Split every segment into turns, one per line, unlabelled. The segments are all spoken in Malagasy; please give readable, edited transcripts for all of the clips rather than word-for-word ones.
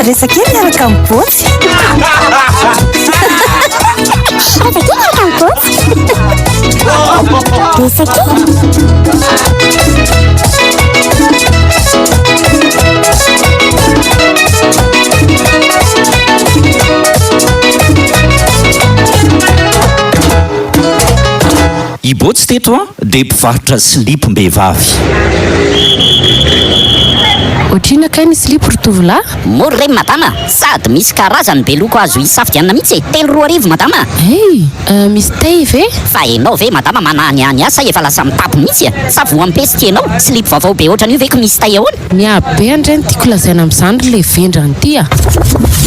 resaka eny miaraka amin'ny Botsy.
Resaka eny miaraka amin'ny Botsy.
I Botsy teto a dia mpivarotra silipo-mbehivavy.
Ohatrina kay ny silipo rotovolahy?
Moro reny madama, sady misy karazany be loko azo hisafidianana mihitsy. 3 madama.
Hey, misy tay ve?
Fa enao ve madama manahaniany asa efa lasa mitapo mihitsy sa voampesy anao silipo vaovao be ohatrany io ve ko misy tay ahoana?
Miabe andreny tiako lazaina amin'izany le vendrany ty a.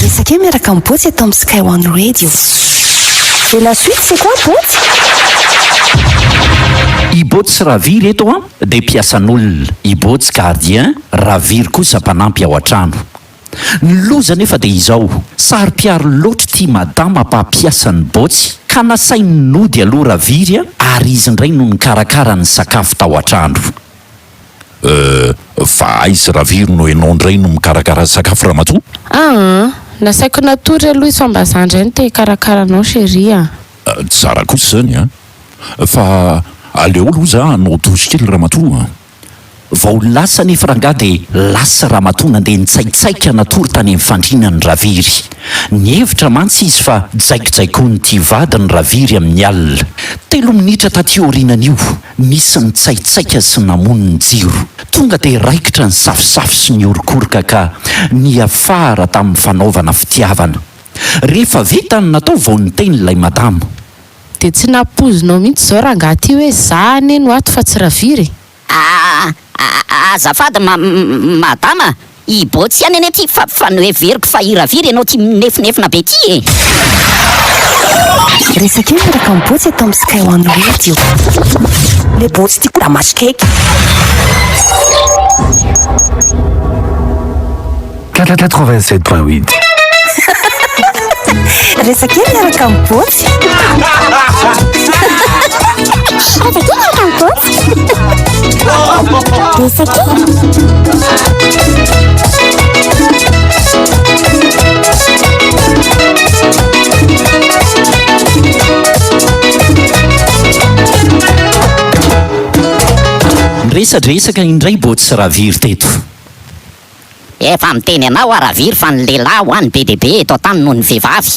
Resaka eny miaraka amin'ny Botsy eto amin'ny Sky One Radio. Et la suite, c'est quoi, Botsy?
I Botsy raviry eto a dia mpiasan'olona. I Botsy gardien, raviry kosa mpanampy ao an-trano. Ny loza nefa dia izao, sary-piaro loatra tia madama mpampiasa ny Botsy ka nasainy nody aloha raviry ary izy indray no nikarakara ny sakafo tao an-trano.
Fa aizy raviry no ianao indray no mikarakara sakafo ramatoa?
Nasaiko natory aloha izy fambazandray ny te hikarakaranao chérie.
Tsara kosa zany a. Fa aleo aloha za anao dozy kely ramatoa.
Vao lasa nefa rangaha dia lasa ramatoa nandeha nitsaitsaika natory tany amin'ny fandrianany raviry. Nihevitra mantsy izy fa jaikijaikon'ny tia vadiny raviry amin'ny alina. 3 minitra taty aorianan'io misy nitsaitsaika sy namono ny jiro. Tonga dia raikitra ny safisafy sy ny orokoroka ka niafara tamin'ny fanaovana fitiavana. Rehefa vita ny natao vao niteny ilay madama.
Dia tsy nampozinao mihitsy zao rangaha ty hoe za ane no ato fa tsy raviry.
Azafady madama, i Botsy ihany ane ty fa no heveriko fa i raviry ianao ty minefinefina be ty e.
Resaka eny miaraka amin'ny Botsy eto amin'ny Sky One Radio. Le Botsy ty da masikaiky.
87.8.
Resaka eny miaraka amin'ny Botsy.
Resaka eny miaraka amin'ny Botsy. Resaka
Resadresaka indray Botsy sy raviry teto.
Efa miteny anao raviry fa ny lehilahy ho any be dia be eto an-tany noho ny vehivavy.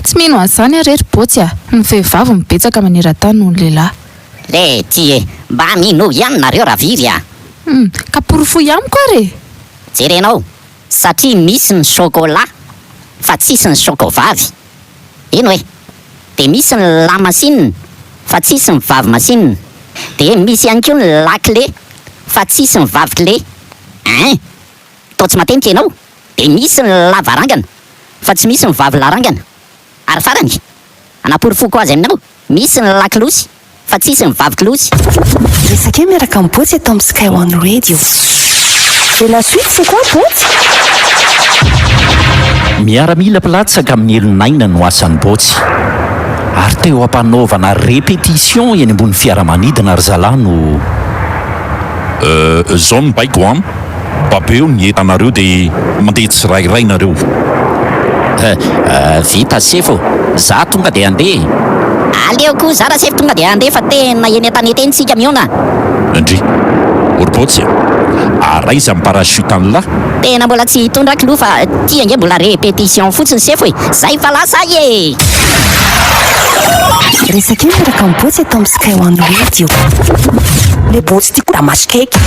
Tsy mino an'izany arery Botsy a. Ny vehivavy mibetsaka maneran-tany noho ny lehilahy.
Le ty e, mba mino ihany nareo raviry a.
Ka porofo ihany koa re.
Jerenao, satria misy ny chocolat fa tsisy ny choco-vavy. Ino e? Dia misy ny lamasinina fa tsisy ny vavy masinina. Dia misy ihany koa ny lakle fa tsisy ny vavy clé. Tao tsy matenika ianao. Dia misy ny lavarangana fa tsy misy ny vavy larangana. Ary farany, anaporofoko azy aminao, misy ny laklosy fa tsisy ny vavy klosy.
Resaka eny miaraka amin'ny Botsy eto amin'ny Sky One Radio. Et la suite, c'est quoi, Botsy?
Miaramila mpalatsaka amin'ny elon-naina no asan'ny Botsy. Ary teo ampanaovana répétition eny ambony fiaramanidina ry zalahy no...
Zao ny baiko a. Babeo ny entanareo dia mandeha tsirairay nareo.
Vita sefo, za tonga dia andeha.
Aleoko zara sefo tonga dia andeha fa tena eny an-tanety tsika miona.
Andry, ory Botsy araiza amin'ny parachute an'lahy.
Tena mbola tsy hitondra kiloha fa tia nge mbola répétition fotsiny sefo e. Zay fa lasa e.
Resaka eny miaraka amin'ny Botsy eto amin'ny Sky One Radio. Le Botsy ty da masikaiky.